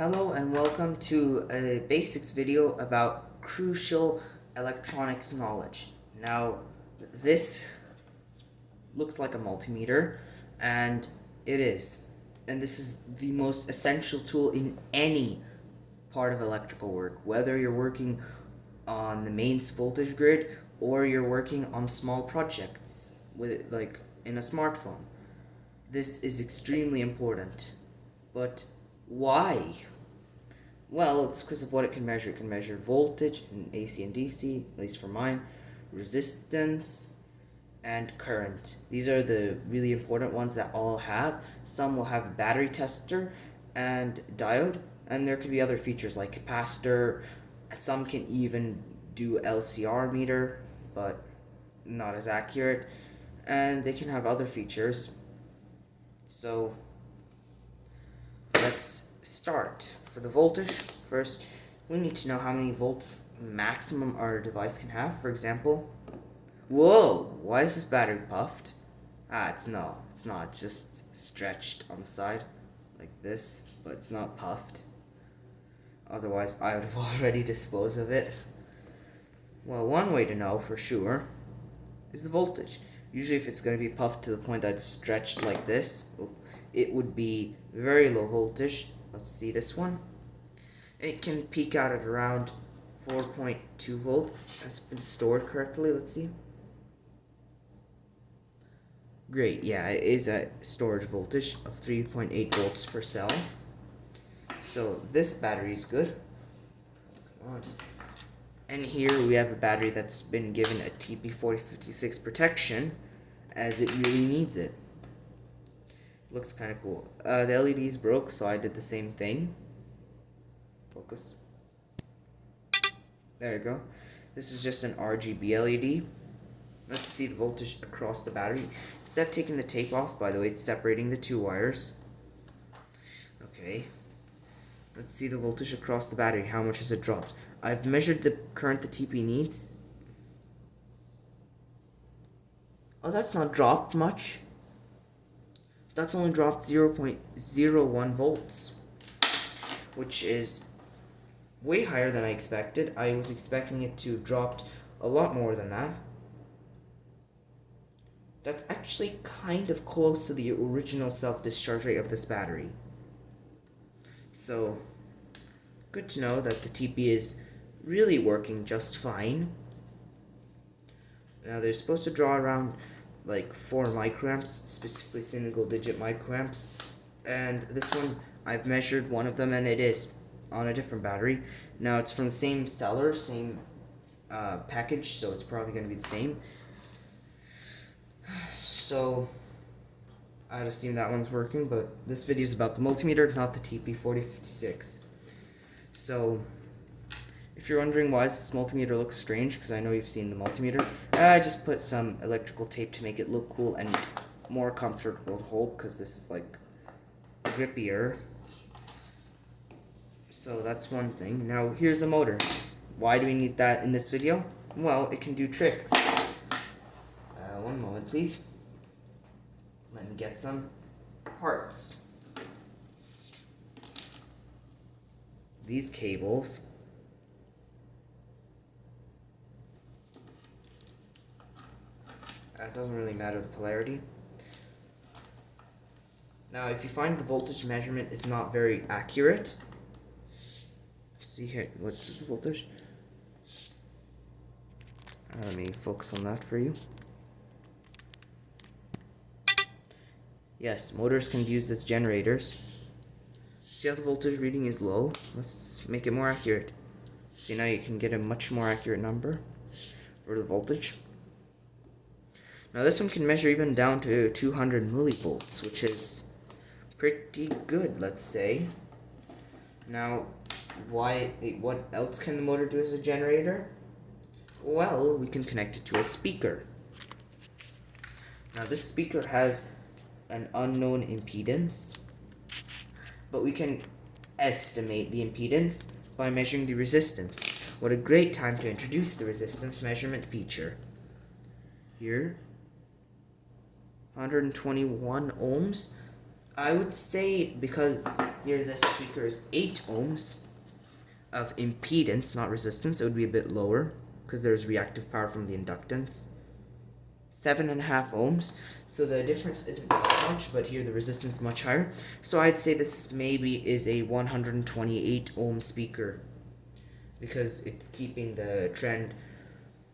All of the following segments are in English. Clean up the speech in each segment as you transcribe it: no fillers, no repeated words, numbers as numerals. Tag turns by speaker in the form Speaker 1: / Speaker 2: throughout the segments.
Speaker 1: Hello and welcome to a basics video about crucial electronics knowledge. Now, this looks like a multimeter, and it is. And this is the most essential tool in any part of electrical work, whether you're working on the mains voltage grid or you're working on small projects with like in a smartphone. This is extremely important. But why? Well, it's because of what it can measure. It can measure voltage in AC and DC, at least for mine, resistance, and current. These are the really important ones that all have. Some will have a battery tester and diode, and there could be other features like capacitor. Some can even do LCR meter, but not as accurate. And they can have other features. So, let's start. For the voltage, first, we need to know how many volts maximum our device can have. For example, whoa, why is this battery puffed? It's not, it's just stretched on the side, like this, but it's not puffed. Otherwise, I would have already disposed of it. Well, one way to know for sure is the voltage. Usually if it's going to be puffed to the point that it's stretched like this, it would be very low voltage. Let's see this one. It can peak out at around 4.2 volts. Has been stored correctly. Let's see. Great, yeah, it is a storage voltage of 3.8 volts per cell. So this battery is good. Come on. And here we have a battery that's been given a TP4056 protection, as it really needs it. Looks kind of cool. The LEDs broke, so I did the same thing. Focus. There you go. This is just an RGB LED. Let's see the voltage across the battery. Instead of taking the tape off, by the way, it's separating the two wires. Okay. Let's see the voltage across the battery. How much has it dropped? I've measured the current the TP needs. Oh, that's not dropped much. That's only dropped 0.01 volts, which is way higher than I expected. I was expecting it to have dropped a lot more than that. That's actually kind of close to the original self-discharge rate of this battery. So, good to know that the TP is really working just fine. Now, they're supposed to draw around like 4 microamps, specifically single digit microamps, and this one I've measured one of them and it is on a different battery. Now it's from the same seller, same package, so it's probably going to be the same. So I'd assume that one's working, but this video is about the multimeter, not the TP4056. So if you're wondering why this multimeter looks strange, because I know you've seen the multimeter, I just put some electrical tape to make it look cool and more comfortable to hold, because this is like grippier. So that's one thing. Now here's a motor. Why do we need that in this video? Well, it can do tricks. One moment please. Let me get some parts. These cables it doesn't really matter the polarity. Now, if you find the voltage measurement is not very accurate, see here, what is the voltage? Let me focus on that for you. Yes, motors can be used as generators. See how the voltage reading is low? Let's make it more accurate. See, now you can get a much more accurate number for the voltage. Now this one can measure even down to 200 millivolts, which is pretty good, let's say. Now, what else can the motor do as a generator? Well, we can connect it to a speaker. Now this speaker has an unknown impedance, but we can estimate the impedance by measuring the resistance. What a great time to introduce the resistance measurement feature. Here, 121 ohms. I would say, because here this speaker is 8 ohms of impedance, not resistance. It would be a bit lower because there's reactive power from the inductance. 7.5 ohms, so the difference isn't that much, but here the resistance is much higher. So I'd say this maybe is a 128 ohm speaker because it's keeping the trend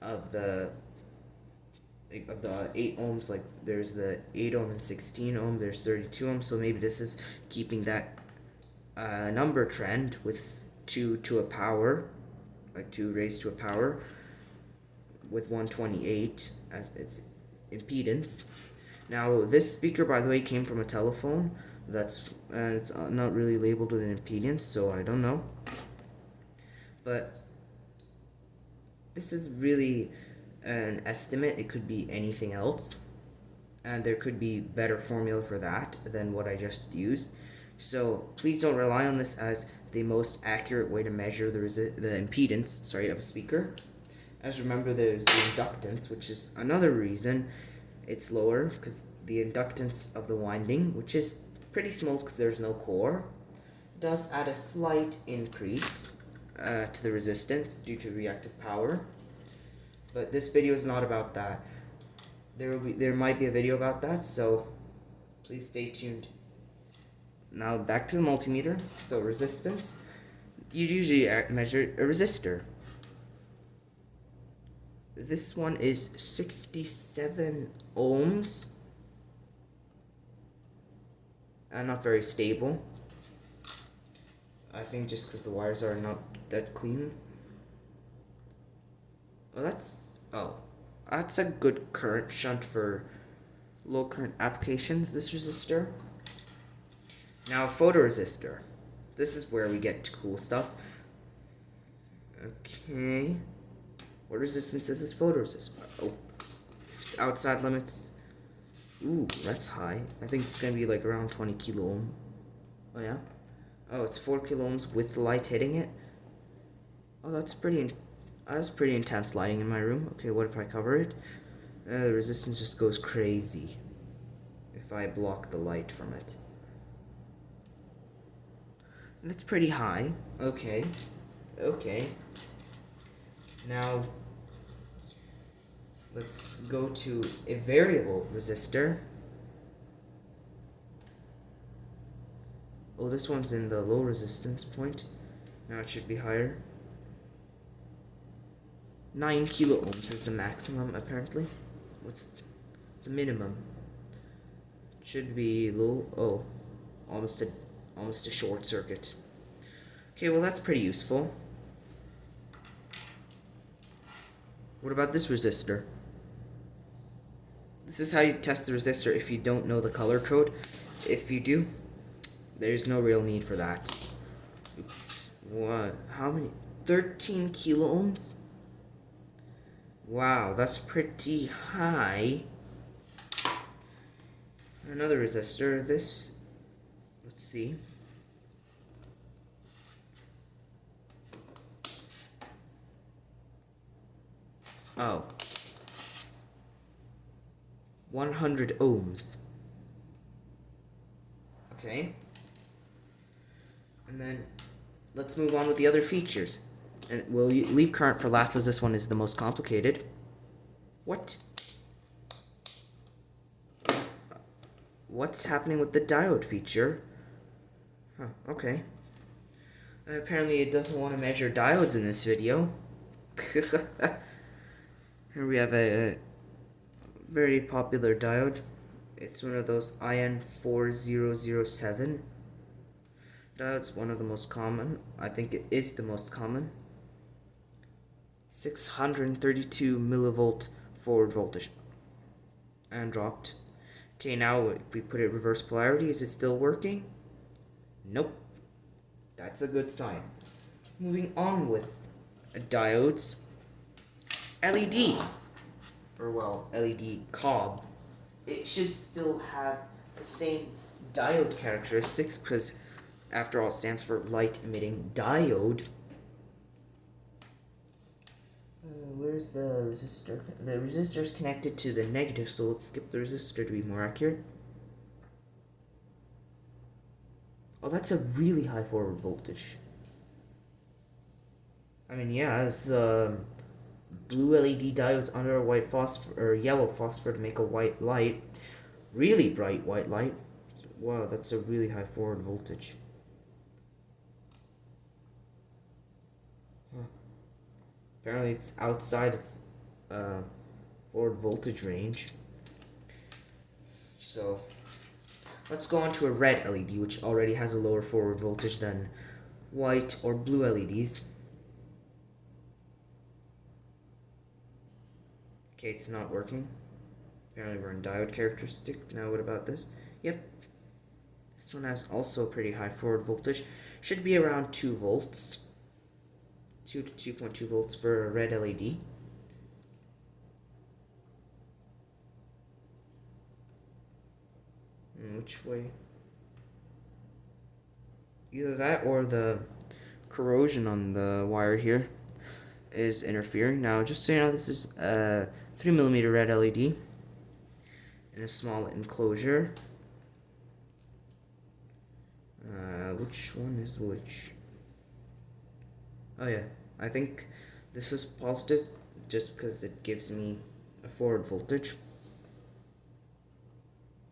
Speaker 1: of the 8 ohms. Like there's the 8 ohm and 16 ohm, there's 32 ohms, so maybe this is keeping that number trend with 2 to a power, like 2 raised to a power, with 128 as its impedance. Now this speaker, by the way, came from a telephone. It's not really labeled with an impedance, so I don't know. But this is really an estimate. It could be anything else, and there could be better formula for that than what I just used. So please don't rely on this as the most accurate way to measure the impedance, of a speaker. As remember, there's the inductance, which is another reason it's lower, because the inductance of the winding, which is pretty small because there's no core, does add a slight increase to the resistance due to reactive power. But this video is not about that. There might be a video about that, so please stay tuned. Now back to the multimeter. So resistance, you usually measure a resistor. This one is 67 ohms, and not very stable. I think just because the wires are not that clean. That's a good current shunt for low current applications, this resistor. Now photoresistor. This is where we get to cool stuff. Okay. What resistance is this photoresistor? Oh, if it's outside limits. Ooh, that's high. I think it's gonna be like around 20 kilo ohm. Oh yeah? Oh, it's 4 kilo ohms with the light hitting it. Oh, that's pretty intense lighting in my room. Okay, what if I cover it? The resistance just goes crazy if I block the light from it. That's pretty high. Okay. Now, let's go to a variable resistor. Oh, this one's in the low resistance point. Now it should be higher. 9 kilo ohms is the maximum, apparently. What's the minimum? It should be low. Oh, almost a short circuit. Okay, well that's pretty useful. What about this resistor? This is how you test the resistor if you don't know the color code. If you do, there's no real need for that. Oops. What? How many? 13 kilo ohms? Wow, that's pretty high. Another resistor. Let's see. Oh. 100 ohms. Okay. And then let's move on with the other features. And we'll leave current for last as this one is the most complicated. What? What's happening with the diode feature? Huh, okay. Apparently it doesn't want to measure diodes in this video. Here we have a very popular diode. It's one of those IN4007 diodes, one of the most common. I think it is the most common. 632 millivolt forward voltage. And dropped. Okay, now if we put it reverse polarity, is it still working? Nope. That's a good sign. Moving on with diodes. LED, or well, LED cob. It should still have the same diode characteristics because after all it stands for light emitting diode. Where's the resistor? The resistor is connected to the negative, so let's skip the resistor to be more accurate. Oh, that's a really high forward voltage. I mean, yeah, it's blue LED diodes under a white phosphor or yellow phosphor to make a white light. Really bright white light. Wow, that's a really high forward voltage. Huh. Apparently it's outside its forward voltage range. So let's go on to a red LED, which already has a lower forward voltage than white or blue LEDs. Okay, it's not working. Apparently we're in diode characteristic. Now what about this? Yep. This one has also pretty high forward voltage. Should be around 2 volts. 2 to 2.2 volts for a red LED. Which way? Either that or the corrosion on the wire here is interfering. Now, just so you know, this is a 3mm red LED in a small enclosure. Which one is which? Oh yeah, I think this is positive just because it gives me a forward voltage.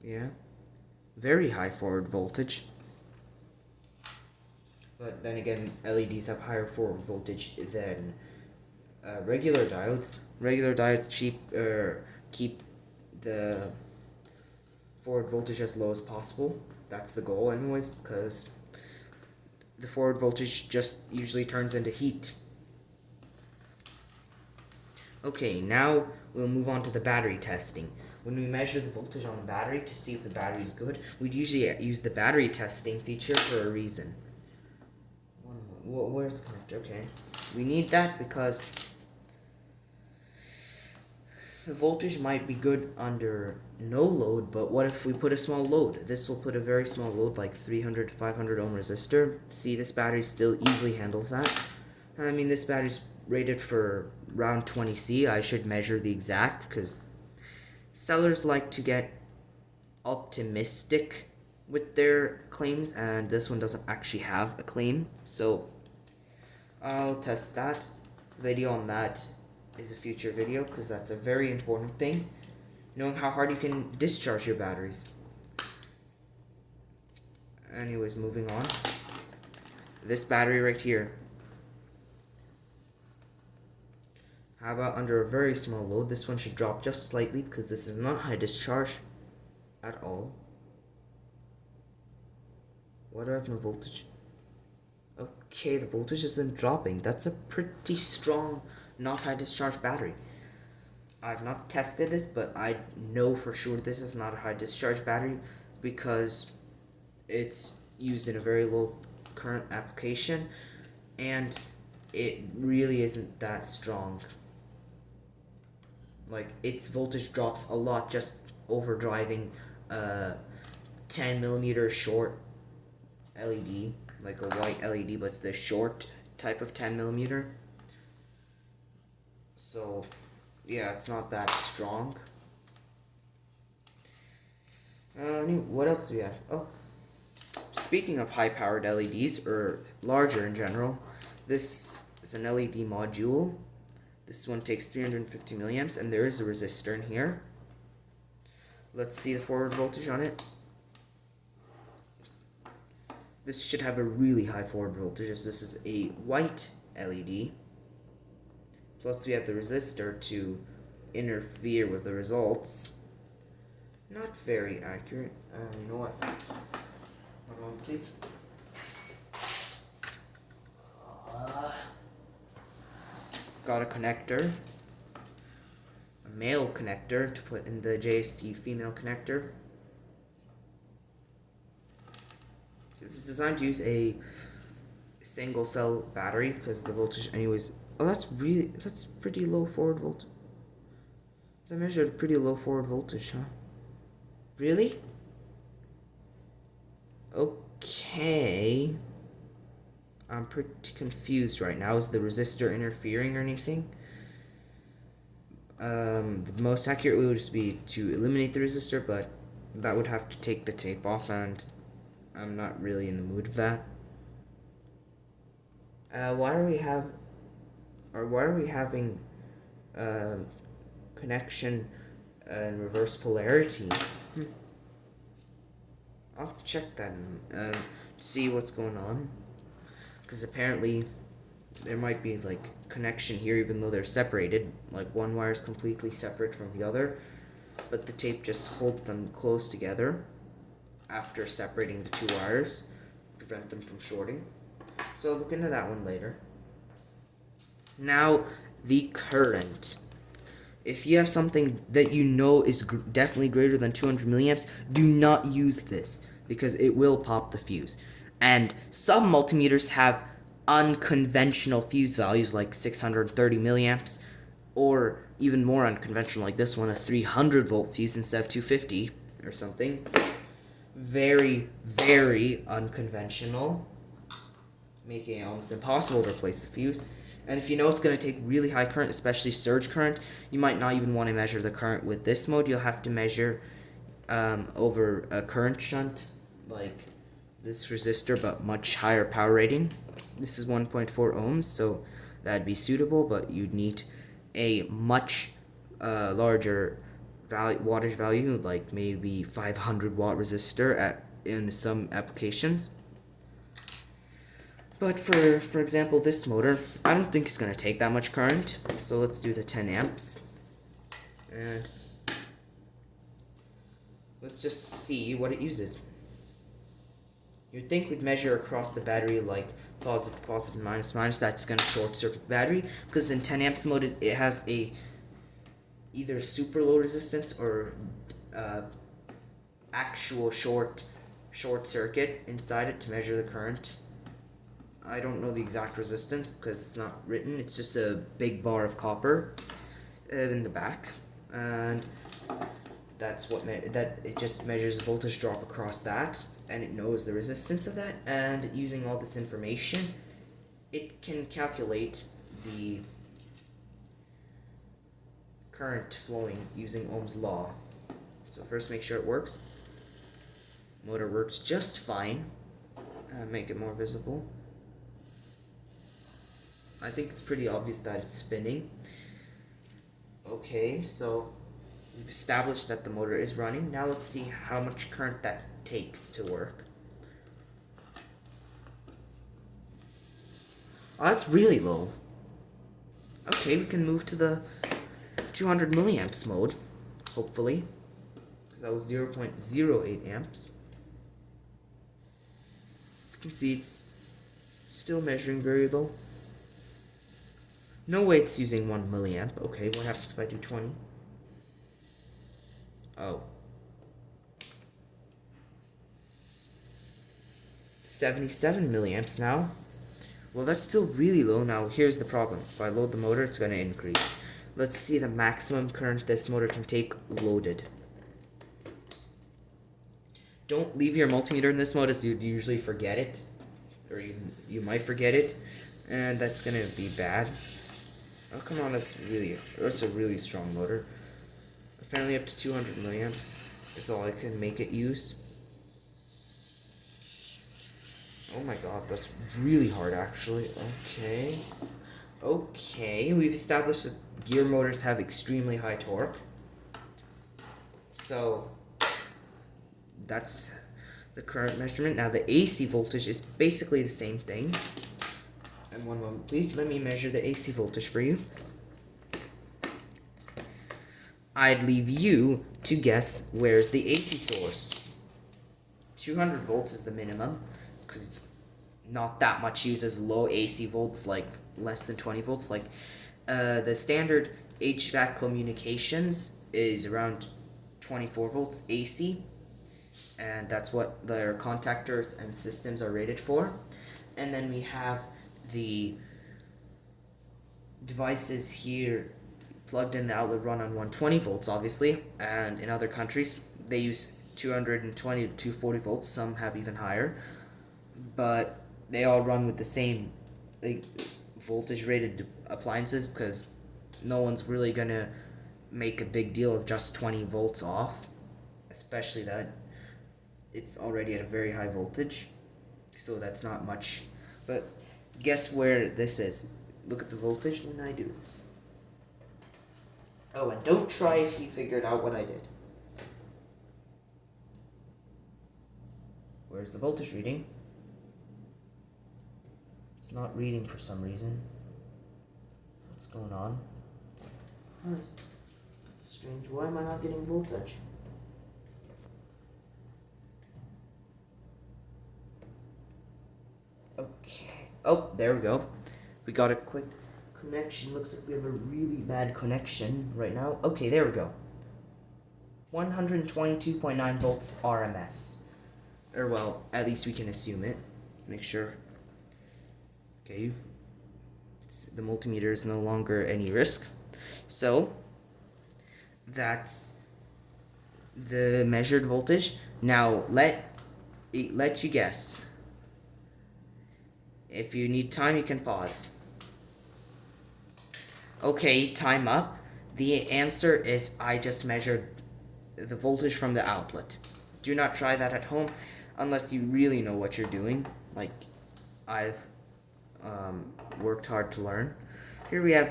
Speaker 1: Yeah, very high forward voltage. But then again, LEDs have higher forward voltage than regular diodes. Regular diodes keep the forward voltage as low as possible. That's the goal anyways, because the forward voltage just usually turns into heat. Okay, now we'll move on to the battery testing. When we measure the voltage on the battery to see if the battery is good, we'd usually use the battery testing feature for a reason. Where's the connector? Okay. We need that because the voltage might be good under no load, but what if we put a small load? This will put a very small load, like 300 to 500 ohm resistor. See, this battery still easily handles that. I mean, this battery's rated for around 20C. I should measure the exact, because sellers like to get optimistic with their claims, and this one doesn't actually have a claim, so I'll test that. Video on that is a future video, because that's a very important thing, knowing how hard you can discharge your batteries. Anyways, moving on. This battery right here. How about under a very small load? This one should drop just slightly, because this is not high discharge at all. Why do I have no voltage? Okay, the voltage isn't dropping. That's a pretty strong, not high discharge battery. I've not tested this, but I know for sure this is not a high discharge battery because it's used in a very low current application and it really isn't that strong. Like, its voltage drops a lot just overdriving a 10mm short LED, like a white LED, but it's the short type of 10mm. So yeah, it's not that strong. What else do we have? Oh, speaking of high-powered LEDs, or larger in general, this is an LED module. This one takes 350 milliamps, and there is a resistor in here. Let's see the forward voltage on it. This should have a really high forward voltage, as this is a white LED. Plus we have the resistor to interfere with the results. Not very accurate. You know what? Hold on, please. Got a connector. A male connector to put in the JST female connector. This is designed to use a single cell battery because the voltage anyways. Oh, that's pretty low forward voltage. That measured pretty low forward voltage, huh? Really? Okay. I'm pretty confused right now. Is the resistor interfering or anything? The most accurate way would just be to eliminate the resistor, but that would have to take the tape off, and I'm not really in the mood for that. Why are we having connection and reverse polarity? I'll have to check that to see what's going on, because apparently there might be like connection here even though they're separated, like one wire is completely separate from the other, but the tape just holds them close together after separating the two wires, prevent them from shorting. So look into that one later. Now, the current. If you have something that you know is definitely greater than 200 milliamps, do not use this, because it will pop the fuse. And some multimeters have unconventional fuse values like 630 milliamps, or even more unconventional like this one, a 300 volt fuse instead of 250 or something. Very, very unconventional, making it almost impossible to replace the fuse. And if you know it's going to take really high current, especially surge current, you might not even want to measure the current with this mode. You'll have to measure over a current shunt, like this resistor, but much higher power rating. This is 1.4 ohms, so that'd be suitable, but you'd need a much larger wattage value, like maybe 500 watt resistor in some applications. But for example, this motor, I don't think it's going to take that much current, so let's do the 10 amps. And let's just see what it uses. You'd think we'd measure across the battery like positive, positive, minus, minus. That's going to short circuit the battery, because in 10 amps mode it has a either super low resistance or actual short circuit inside it to measure the current. I don't know the exact resistance because it's not written. It's just a big bar of copper in the back, and that's what it just measures the voltage drop across that, and it knows the resistance of that. And using all this information, it can calculate the current flowing using Ohm's law. So first, make sure it works. Motor works just fine. Make it more visible. I think it's pretty obvious that it's spinning. Okay, so we've established that the motor is running. Now let's see how much current that takes to work. Oh, that's really low. Okay, we can move to the 200 milliamps mode, hopefully, because that was 0.08 amps. As you can see, it's still measuring very low. No way it's using 1 milliamp. Okay, what happens if I do 20? Oh. 77 milliamps now. Well, that's still really low. Now, here's the problem. If I load the motor, it's going to increase. Let's see the maximum current this motor can take loaded. Don't leave your multimeter in this mode, as you'd usually forget it. Or you might forget it. And that's going to be bad. Oh, come on, that's a really strong motor. Apparently up to 200 milliamps is all I can make it use. Oh my god, that's really hard actually. Okay, we've established that gear motors have extremely high torque. So, that's the current measurement. Now the AC voltage is basically the same thing. And one moment, please. Let me measure the AC voltage for you. I'd leave you to guess where's the AC source. 200 volts is the minimum, because not that much uses low AC volts, like less than 20 volts. Like the standard HVAC communications is around 24 volts AC, and that's what their contactors and systems are rated for. And then we have the devices here plugged in the outlet run on 120 volts, obviously, and in other countries they use 220 to 240 volts. Some have even higher, but they all run with the same voltage rated appliances, because no one's really gonna make a big deal of just 20 volts off, especially that it's already at a very high voltage, so that's not much. But guess where this is? Look at the voltage when I do this. Oh, and don't try if you figured out what I did. Where's the voltage reading? It's not reading for some reason. What's going on? That's strange. Why am I not getting voltage? Okay. Oh, there we go. We got a quick connection. Looks like we have a really bad connection right now. Okay, there we go. 122.9 volts RMS. Or, well, at least we can assume it. Make sure. Okay. The multimeter is no longer any risk. So, that's the measured voltage. Now, let you guess. If you need time, you can pause. Okay, time up. The answer is I just measured the voltage from the outlet. Do not try that at home unless you really know what you're doing, like I've worked hard to learn. Here we have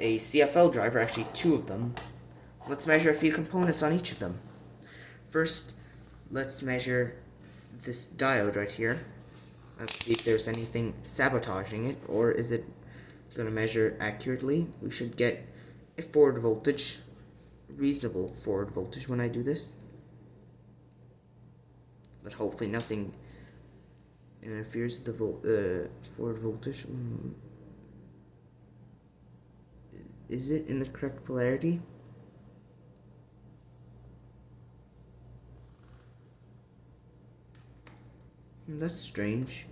Speaker 1: a CFL driver, actually two of them. Let's measure a few components on each of them. First, let's measure this diode right here. Let's see if there's anything sabotaging it, or is it going to measure accurately. We should get a forward voltage, reasonable forward voltage when I do this. But hopefully nothing interferes with the forward voltage. Is it in the correct polarity? That's strange.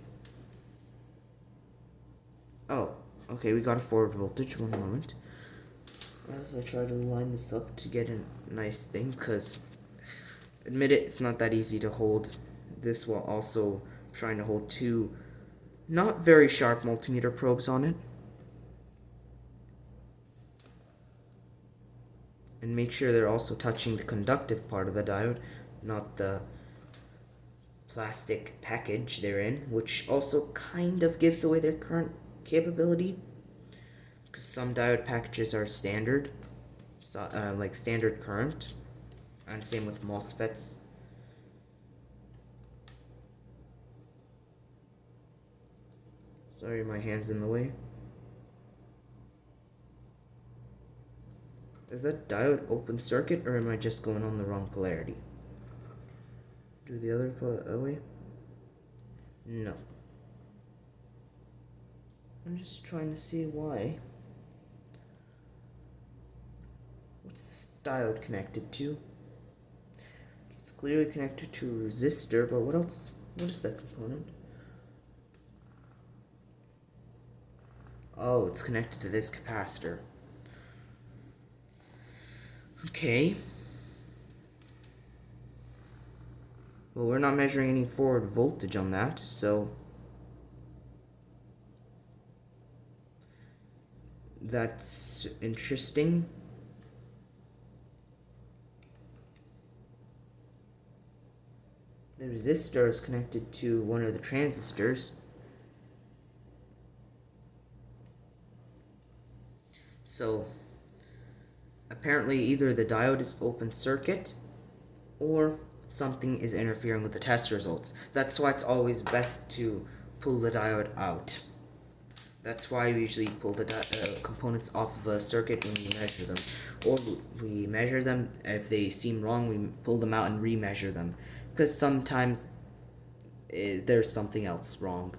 Speaker 1: Oh, okay, we got a forward voltage. One moment. As I try to line this up to get a nice thing, because admit it, it's not that easy to hold this while also trying to hold two not very sharp multimeter probes on it. And make sure they're also touching the conductive part of the diode, not the plastic package they're in, which also kind of gives away their current capability. Because some diode packages are standard, so, like standard current, and same with MOSFETs. Sorry, my hand's in the way. Is that diode open circuit, or am I just going on the wrong polarity? Do the other way? No. I'm just trying to see why. What's this diode connected to? It's clearly connected to a resistor, but what else? What is that component? Oh, it's connected to this capacitor. Okay. Well, we're not measuring any forward voltage on that, so that's interesting. The resistor is connected to one of the transistors. So, apparently either the diode is open circuit, or something is interfering with the test results. That's why it's always best to pull the diode out. That's why we usually pull the components off of a circuit when we measure them. Or we measure them, if they seem wrong, we pull them out and re-measure them. Because sometimes there's something else wrong.